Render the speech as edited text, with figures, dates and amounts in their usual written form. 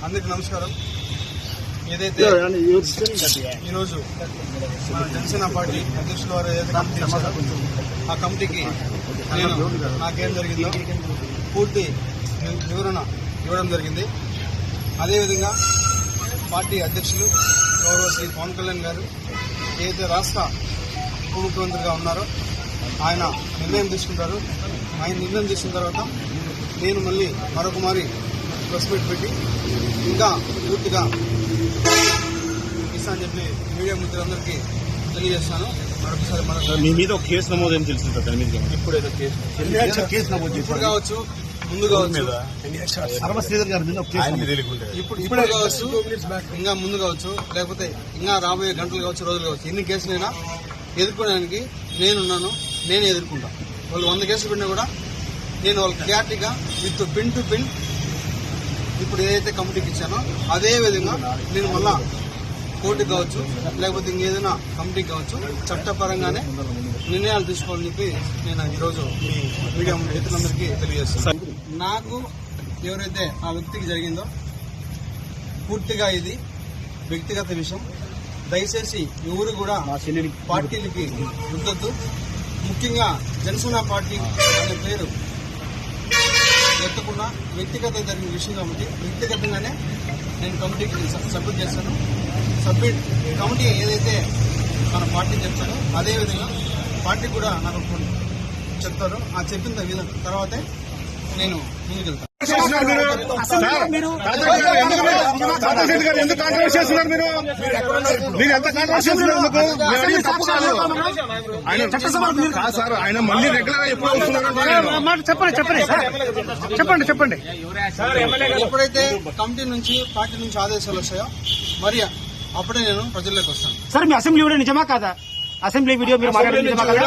అందరికి నమస్కారం. ఏదైతే ఈరోజు జనసేన పార్టీ అధ్యక్షుల వారు ఏదైతే కమిటీ ఇచ్చారో ఆ కమిటీకి నేను నాకేం జరిగిందో పూర్తి వివరణ ఇవ్వడం జరిగింది. అదేవిధంగా పార్టీ అధ్యక్షులు గౌరవ శ్రీ పవన్ కళ్యాణ్ గారు ఏదైతే రాష్ట్ర ఉప ముఖ్యమంత్రిగా ఉన్నారో ఆయన నిర్ణయం తీసుకుంటారు. ఆయన నిర్ణయం తీసుకున్న తర్వాత నేను మళ్ళీ మరొక మారి ప్రెస్ మీట్ పెట్టి ఇంకా పూర్తిగా ఇస్తా అని చెప్పి మీడియా మిత్రులందరికీ తెలియజేస్తాను. మరొకసారి మీ మీద ఒక కేసు నమోదని తెలిసింది కదా, ఇప్పుడు ఏదో కేసు నమోదు ఇప్పుడు కావచ్చు, ముందు కావచ్చు, ఇప్పుడు కావచ్చు, ఇంకా ముందు కావచ్చు, లేకపోతే ఇంకా రాబోయే గంటలు కావచ్చు, రోజులు కావచ్చు, ఎన్ని కేసులైనా ఎదుర్కోవడానికి నేనున్నాను. నేనే ఎదుర్కొంటా. వాళ్ళు 100 కేసులు పెట్టినా కూడా నేను వాళ్ళకి క్లారిటీగా విత్ పిన్ టు పిన్ ఇప్పుడు ఏదైతే కమిటీకి ఇచ్చానో అదే విధంగా నేను మళ్ళా కోర్టుకి కావచ్చు, లేకపోతే ఇంకేదైనా కమిటీకి కావచ్చు, చట్టపరంగానే నిర్ణయాలు తీసుకోవాలని చెప్పి నేను ఈరోజు మీ మీడియా మిత్రులందరికీ తెలియజేస్తాను. నాకు ఎవరైతే ఆ వ్యక్తికి జరిగిందో పూర్తిగా ఇది వ్యక్తిగత విషయం. దయచేసి ఎవరు కూడా పార్టీలకి ఉండొద్దు. ముఖ్యంగా జనసేన పార్టీ అనే పేరు ఎత్తకుండా వ్యక్తిగత జరిగిన విషయం కాబట్టి వ్యక్తిగతంగానే నేను కమిటీకి సబ్మిట్ చేస్తాను. కమిటీ ఏదైతే మన పార్టీ చెప్తారో అదేవిధంగా పార్టీ కూడా నాకు చెప్తారో ఆ చెప్పిన తర్వాతే నేను ముందుకెళ్తాను. ఎందుకు కాంట్రవర్సీ చేస్తున్నారు మీరు ఎంత కాంట్రవర్సీ సార్? ఆయన మళ్ళీ రెగ్యులర్ ఎప్పుడు చెప్పండి. ఎప్పుడైతే కమిటీ నుంచి పార్టీ నుంచి ఆదేశాలు వస్తాయో మరి అప్పుడే నేను ప్రజల్లోకి వస్తాను. సార్ మీ అసెంబ్లీ వీడియో నిజమా కాదా? అసెంబ్లీ వీడియో మీరు మాట్లాడేది నిజమా కాదా?